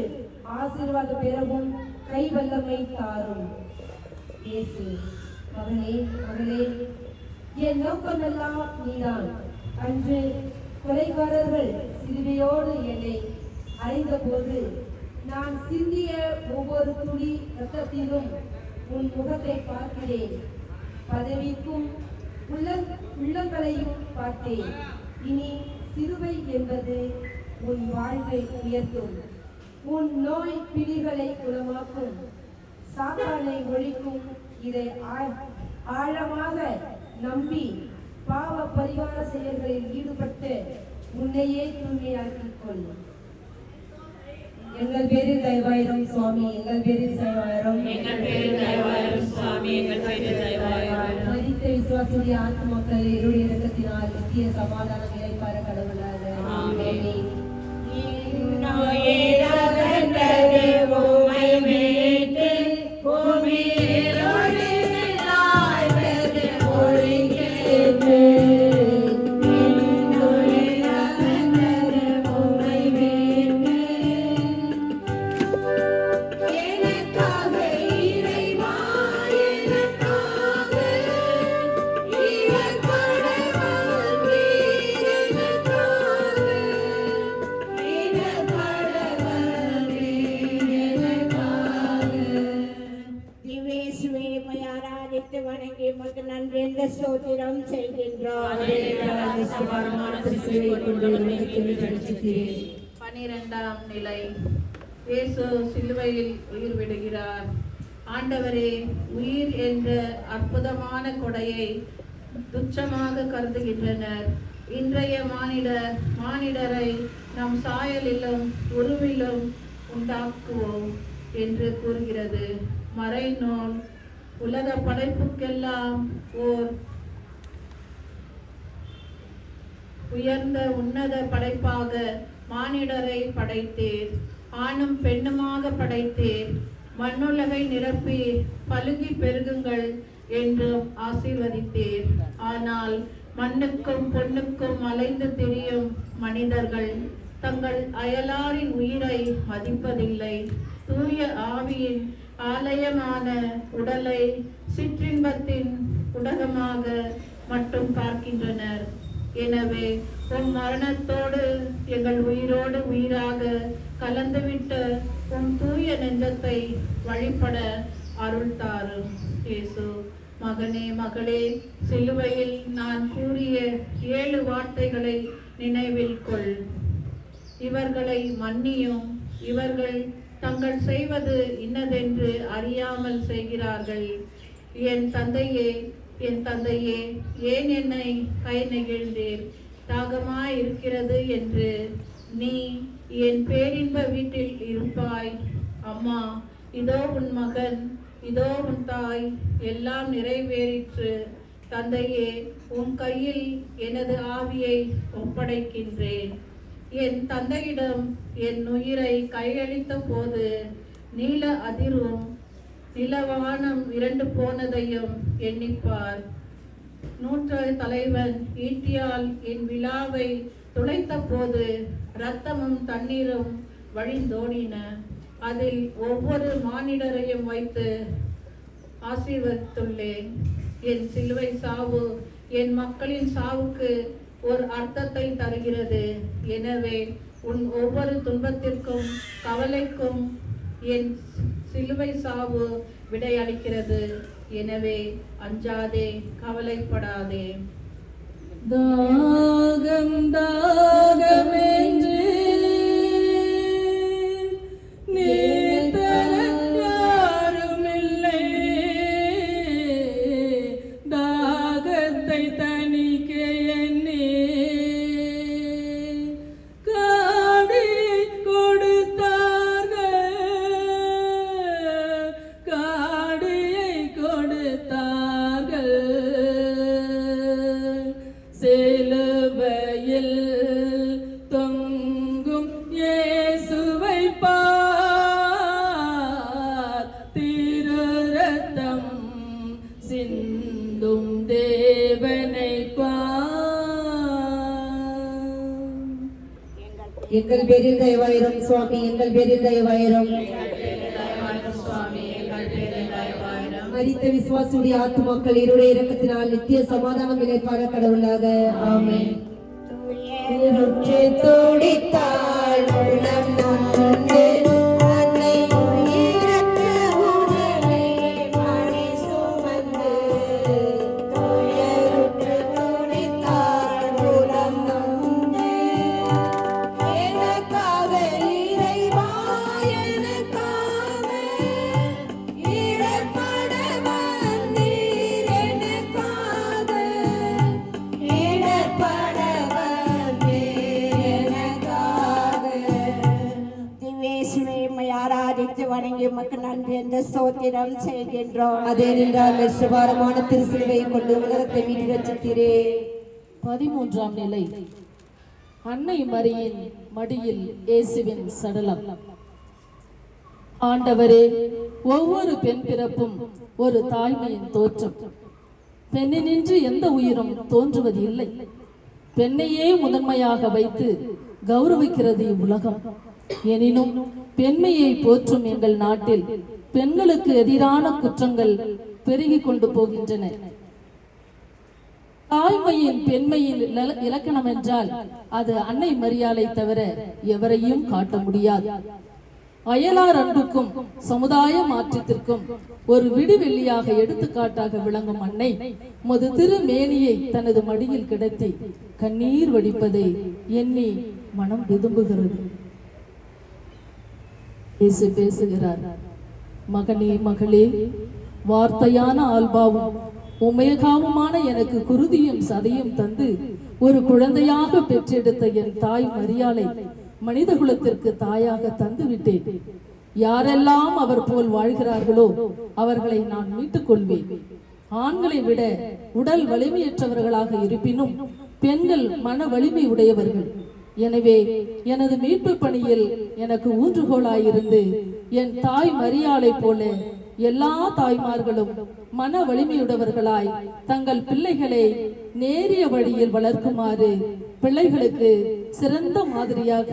ஆசீர்வாத பெறவும் கைவல்லமை தாரும். இயேசு, மகனே, மகளே, என் நோக்கமெல்லாம் நீதான். அன்று கொலைகாரர்கள் சிலுவையோடு என்னை அறைந்த போது நான் சிந்திய ஒவ்வொரு துளி ரத்தத்திலும் உன் முகத்தை பார்க்கிறேன். பதவிக்கும் உள்ளங்களையும் பார்த்தேன். இனி சிலுவை என்பது உன் வாழ்வை உயர்த்தும், உன் நோய் பிடிகளை குணமாக்கும், சாத்தானை ஒழிக்கும். இதை ஆழமாக நம்பி பாவ பரிகார செயல்களில் ஈடுபட்டு உன்னையே தூய்மையாக்கிக் கொள். எங்கள் பேரில் தயவாயிரும் சுவாமி, எங்கள் பேரில் தயவாயிரும். சுவாமி, எங்கள் பேரில் தயவாயிரும். மரித்த விசுவாசியுடைய ஆத்மாக்கள் இருளுடைய இரக்கத்தினால் நித்திய சமாதானம் இளைப்பாற கடவுளாக. ஆமென். வணங்கி உமக்கு நன்றி என்ற ஸ்தோத்திரம் செய்கின்றோம். 12ஆம் நிலை. இயேசு சிலுவையில் உயிர் விடுகிறார். ஆண்டவரே, உயிர் என்ற அற்புதமான கொடையை துச்சமாக கருதுகின்றனர். இன்றைய மானிடரை நம் சாயலிலும் உருவிலும் உண்டாக்குவோம் என்று கூறுகிறது. மறைநூல் உலக படைப்புக்கெல்லாம் ஓர் உயர்ந்த உன்னத படைப்பாக மானிடரை படைத்தீர். ஆணும் பெண்ணுமாக படைத்தீர். மண்ணுலகை நிரப்பி பலுகி பெருகுங்கள் என்றும் ஆசீர்வதித்தீர். ஆனால் மண்ணுக்கும் பொண்ணுக்கும் அலைந்து திரியும் மனிதர்கள் தங்கள் அயலாரின் உயிரை மதிப்பதில்லை. தூய ஆவியின் ஆலயமான உடலை சிற்றின்பத்தின் உடகமாக மட்டும் பார்க்கின்றனர். எனவே உன் மரணத்தோடு எங்கள் உயிரோடு உயிராக கலந்துவிட்ட உன் தூய நெஞ்சத்தை வழிபட அருள் தாரும். இயேசு, மகனே மகளே, சிலுவையில் நான் கூறிய 7 வார்த்தைகளை நினைவில் கொள். இவர்களை மன்னியும், இவர்கள் தங்கள் செய்வது இன்னதென்று அறியாமல் செய்கிறார்கள். என் தந்தையே, என் தந்தையே, ஏன் என்னை கை நெகிழ்ந்தீர்? தாகமாய் இருக்கிறது என்று நீ என் பேரின்ப வீட்டில் இருப்பாய். அம்மா, இதோ உன் மகன், இதோ உன் தாய், எல்லாம் நிறைவேறிற்று. தந்தையே, உன் கையில் எனது ஆவியை ஒப்படைக்கின்றேன். என் தந்தையிடம் என் உயிரை கையளித்த போது நீல அதிரும் நிலவானம் 2 போனதையும் எண்ணிப்பார். நூற்றாண்டு தலைவன் ஈட்டியால் என் விழாவை துளைத்த போது இரத்தமும் தண்ணீரும் வழிந்தோடின. அதில் ஒவ்வொரு மானிடரையும் வைத்து ஆசீர்வதித்துள்ளேன். என் சிலுவை சாவு என் மக்களின் சாவுக்கு ஒரு அர்த்தத்தை தருகிறது. எனவே உன் ஒவ்வொரு துன்பத்திற்கும் கவலைக்கும் என் சிலுவை சாவு விடையளிக்கிறது. எனவே அஞ்சாதே, கவலைப்படாதே. தாகம் தாகமென்று நீர் தர யாருமில்லை. தாகத்தை தணிக்க எண்ணி காடி கொடுத்தார்கள், காடியை கொடுத்தார்கள். சிலுவையில் தொங்கும் இயேசுவை பார், திரு ரத்தம் சிந்தும் தேவனை பார். எங்கள் பேரில் தயவாயிரும் சுவாமி, எங்கள் பேரில் தயவாயிரும். மரித்த விசுவாசுடைய ஆத்துமாக்கள் இருடைய இரக்கத்தினால் நித்திய சமாதானம் இழைப்பார கடவுளாக. ஆமென். துடித்தாள் உள்ளம் நொந்து அன்னை உயிரற்ற உடலை மடி சுமந்து துயருற்று துடித்தாள் உள்ளம் நொந்து எனக்காக இறைவா எனக்காக இடர்பட வந்தீர் எனக்காக இடர்பட ஆராதித்து வணங்கி உமக்கு நன்றி என்ற ஸ்தோத்திரம் செய்கின்றோம். அதேனென்றால் லட்சபாரமான திருசிலுவையை கொண்டு உலகத்தை மீட்டு ரட்சித்தீரே. 13ஆம் நிலை. அன்னை மரியின் மடியில் இயேசுவின் சடலம். ஆண்டவரே, ஒவ்வொரு பெண் பிறப்பும் ஒரு தாய்மையின் தோற்றம். பெண்ணினின்று எந்த உயிரும் தோன்றுவது இல்லை. பெண்ணையே முதன்மையாக வைத்து கௌரவிக்கிறது இவ்வுலகம். எனினும் பெண்மையை போற்றும் எங்கள் நாட்டில் பெண்களுக்கு எதிரான குற்றங்கள் பெருகிக் கொண்டு போகின்றன. தாய்மையின் பெண்மையின் இலக்கணம் என்றால் அது அன்னை மரியாளை தவிர எவரையும் காட்ட முடியாது. அயலார் அன்புக்கும் சமுதாய மாற்றத்திற்கும் ஒரு விடிவெள்ளியாக எடுத்துக்காட்டாக விளங்கும் அன்னை மது திருமேனியை தனது மடியில் கிடத்தி கண்ணீர் வடிப்பதை எண்ணி மனம் விதும்புகிறது. இயேசு பேசுகிறார், மகனே மகளே, வார்த்தையான ஆல்பாவும் உமேகாவுமான எனக்கு குருதியும் சதையும் தந்து ஒரு குழந்தையாக பெற்றெடுத்த என் தாய் மரியாளை மனித குலத்திற்கு தாயாக தந்து விட்டேன். யாரெல்லாம் அவர் போல் வாழ்கிறார்களோ அவர்களை நான் மீட்டுக் கொள்வேன். ஆண்களை விட உடல் வலிமையற்றவர்களாக இருப்பினும் பெண்கள் மன வலிமை உடையவர்கள். எனவே எனது மீட்பு பணியில் எனக்கு ஊன்றுகோலாயிருந்து என் தாய் மரியாளை போல எல்லா தாய்மார்களும் மன வலிமையுடையவர்களாய் தங்கள் பிள்ளைகளை நேரிய வழியில் வளர்க்குமாறு பிள்ளைகளுக்கு சிறந்த மாதிரியாக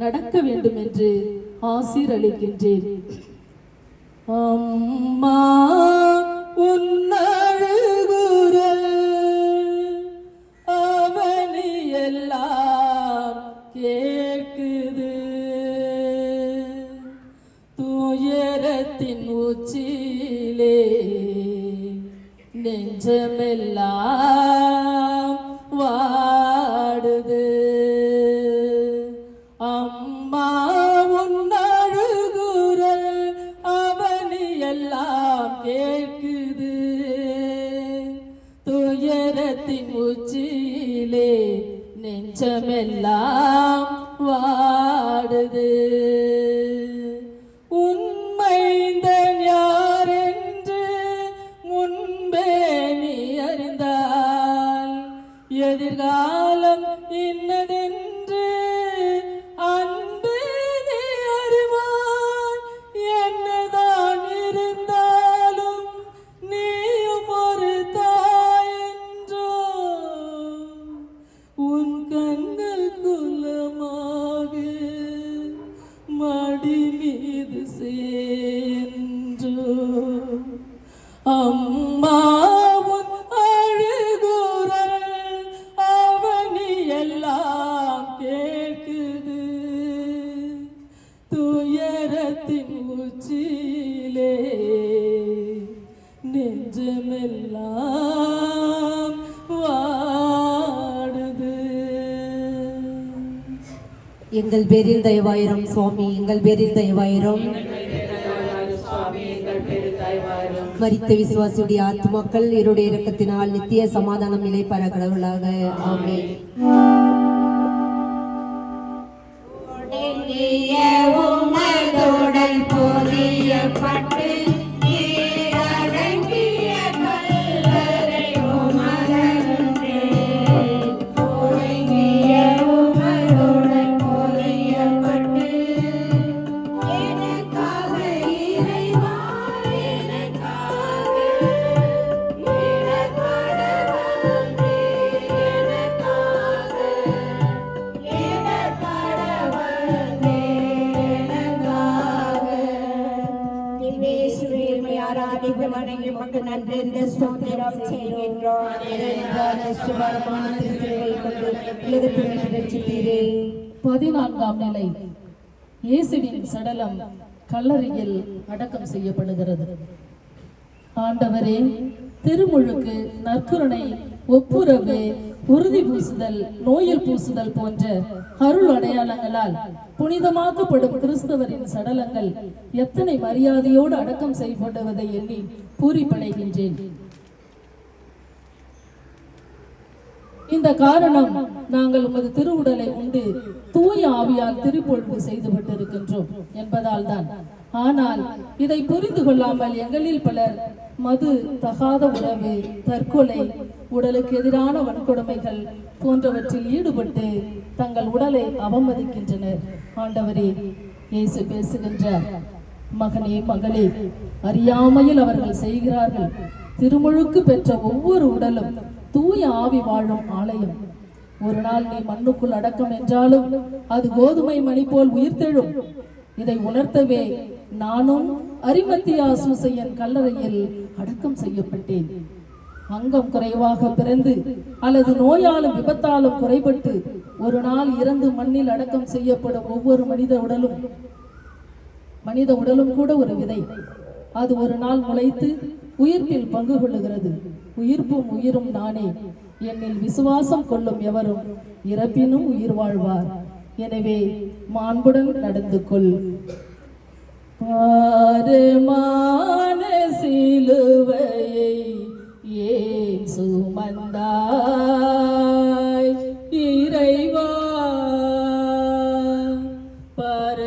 நடக்க வேண்டும் என்று ஆசீர்வதிக்கின்றேன். அம்மா உன்னழுகுரல் அவனி எல்லாம் கேட்குது, துயரத்தின் உச்சியிலே நெஞ்சமெல்லாம் வாடுது. அம்மா உன்னழுகுரல் அவனி எல்லாம் கேட்குது, துயரத்தின் உச்சியிலே நெஞ்சமெல்லாம் வாடுது. உண்மைந்தன் யாரென்று முன்பே நீ அறிந்தால் எதிர்காலம் இன்னதென்று அன்பே நீ அறிவாய். என்னதான் இருந்தாலும் நீயும் ஒரு தாயென்றோ, உன் கண்கள் குலமாக மடி மீது சென்றோ. அம்மா உன் அழுகுரல் அவனி எல்லாம் கேட்குது, துயரத்தின் உச்சியிலே நெஞ்சமெல்லாம் வாடுது. எங்கள் பேரில் தயவாயிரம் சுவாமி, எங்கள் பேரில் தயவாயிரம். மரித்த விசுவாசியுடைய ஆத்மாக்கள் இவருடைய இரக்கத்தினால் நித்திய சமாதானம் நிலை பெற கடவுளாக. ஆமென். உமதுடல் பொறியப்பட்டு ஈரடங்கிய கல்லறை உமதன்றே. ஒடுங்கிய உமதுடல் பொறியப்பட்டு எனக்காக இறைவா எனக்காக இடர்பட வந்தே. எனக்காக இடர்பட வந்தே. எனக்காக திவ்யேசுவே ஆராதித்து வணங்கி உமக்கு நன்றி என்று ஸ்தோத்திரம் செய்கின்றோம். சுபரமான திருச்சிலுவை கொண்டு உலகத்தை ரட்சித்தீரே. 14ஆம் நிலை. இயேசுவின் சடலம் கல்லறையில் அடக்கம் செய்யப்படுகிறது. ஆண்டவரே, திருமுழுக்கு, நற்கருணை, ஒப்புரவு, உறுதி பூசுதல், நோயில் பூசுதல் போன்ற அருள் அடையாளங்களால் புனிதமாக்கப்படும் கிறிஸ்தவரின் சடலங்கள் எத்தனை மரியாதையோடு அடக்கம் செய்யப்படுவதை எண்ணி பூரிப்படைகின்றேன். இந்த காரணம் நாங்கள் உமது திருவுடலை உண்டு தூய ஆவியால் திருப்பொழிவு செய்துவிட்டிருக்கின்றோம் என்பதால் தான். ஆனால் இதை புரிந்து கொள்ளாமல் எங்களில் பலர் மது, தகாத உறவு, தற்கொலை, உடலுக்கு எதிரான வன்கொடுமைகள் போன்றவற்றில் ஈடுபட்டு தங்கள் உடலை அவமதிக்கின்றனர். ஆண்டவரே, இயேசு பேசுகின்றார், மகனே மகளே, அறியாமையில் அவர்கள் செய்கிறார்கள். திருமுழுக்கு பெற்ற ஒவ்வொரு உடலும் தூய ஆவி வாழும் ஆலயம். ஒரு நாள் நீ மண்ணுக்குள் அடக்கம் என்றாலும் அது கோதுமை மணி போல் உயிர்த்தெழும். இதை உணர்த்தவே நானும் அரிமத்தியா சூசையன் கல்லறையில் அடக்கம் செய்யப்பட்டேன். அங்கம் குறைவாக பிறந்து அல்லது நோயாலும் விபத்தாலும் குறைபட்டு ஒரு நாள் இறந்து மண்ணில் அடக்கம் செய்யப்படும் ஒவ்வொரு மனித உடலும் கூட ஒரு விதை. அது ஒரு நாள் முளைத்து உயிர்ப்பில் பங்கு கொள்ளுகிறது. உயிர்ப்பும் உயிரும் நானே. என்னில் விசுவாசம் கொள்ளும் எவரும் இறப்பினும் உயிர் வாழ்வார். எனவே மாண்புடன் நடந்து கொள். பாரமான சிலுவையை ஏன் சுமந்தாய்?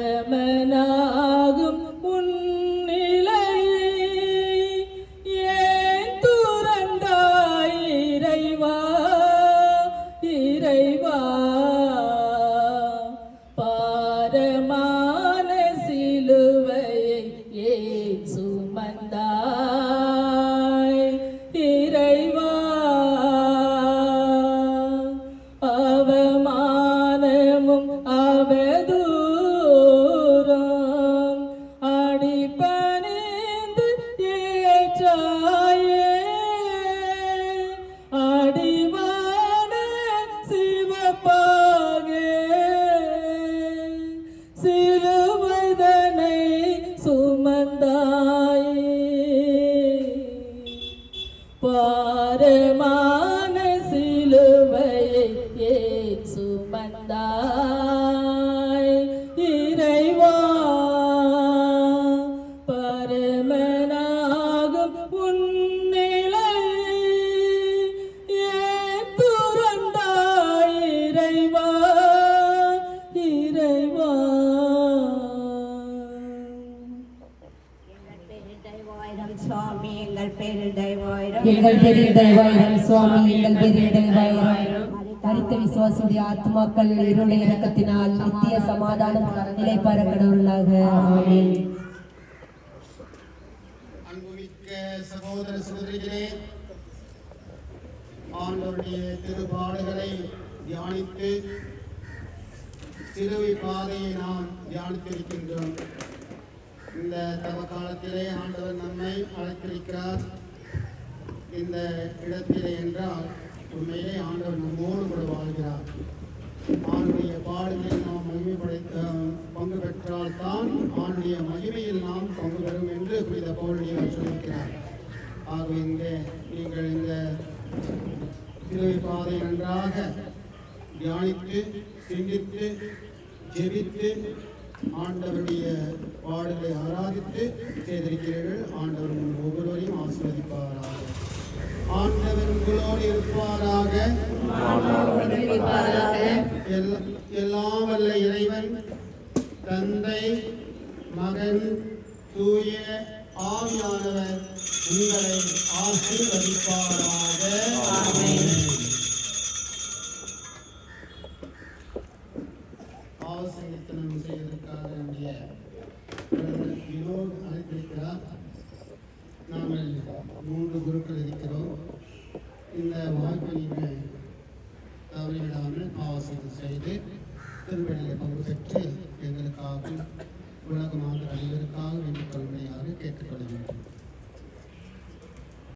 பரமனாகும் முன்னிலையை ஏன் துறந்தாய் இறைவா இறைவா பாரமான சிலுவையை ஏன் சுமந்தாய் இறைவா அவமானமும் அவதூறம் அடிபணிந்து ஏற்றாயே அடிவான சிவப்பாக சிலுவைதனை சுமந்தாயே பாரமான சிலுவையை ஏன் சுமந்தாய் இறைவா பரமனாகும் உன்னிலை ஏன் துறந்தாய் இறைவா இறைவா. சுவாமி எங்கள் பேரில் தயவாயிரம். எங்கள் பெரிய தெய்வாயிரம் சுவாமி, எங்கள் பெரிய தெய்வாயிரம். மரித்த விசுவாசியுடைய ஆத்மாக்கள் இருளை இரக்கத்தினால் நித்திய சமாதானம் நிலைப்பார கடவுளாக. ஆமென். அன்புமிக்க சகோதர சகோதரிகளே, ஆண்டவருடைய திருப்பாடுகளை தியானித்து சிலுவை பாதையை நாம் தியானித்திருக்கின்றோம். இந்த தவ காலத்திலே ஆண்டவர் நம்மை அழைத்திருக்கிறார். இந்த இடத்திலே என்றால் உண்மையிலே ஆண்டவர் நம்மோடு கூட வாழ்கிறார். ஆண்டுடைய பாடுகளில் நாம் மகிமைப்படுத்த பங்கு பெற்றால் தான் ஆண்டுடைய மகிமையில் நாம் பங்கு பெறும் என்று புனித பவுல் சொல்லியிருக்கிறார். ஆகவே இங்கே நீங்கள் இந்த சிலுவை பாதை நன்றாக தியானித்து சிந்தித்து ஜெபித்து ஆண்டவருடைய பாடலை ஆராதித்து செய்திருக்கிறீர்கள். ஆண்டவர் ஒவ்வொருவரையும் ஆசீர்வதிப்பாராக. ஆண்டவர் உங்களோடு இருப்பாராக. எல்லாம் வல்ல இறைவன் தந்தை மகன் தூய ஆவியானவர் உங்களை ஆசீர்வதிப்பாராக. ஆசீர்வதித்தனம் செய்வதற்காக நம்முடைய வினோத் அழைத்திருக்கிறார். நாங்கள் 3 குருக்கள் இருக்கிறோம். இந்த வாய்ப்பை நீங்கள் தவறிவிடாமல் ஆசீர்வாதம் செய்து திருவள்ளியை பங்கு பெற்று எங்களுக்காக உலகமாக அனைவருக்காக வேண்டிக் கொள்ளுங்கள்.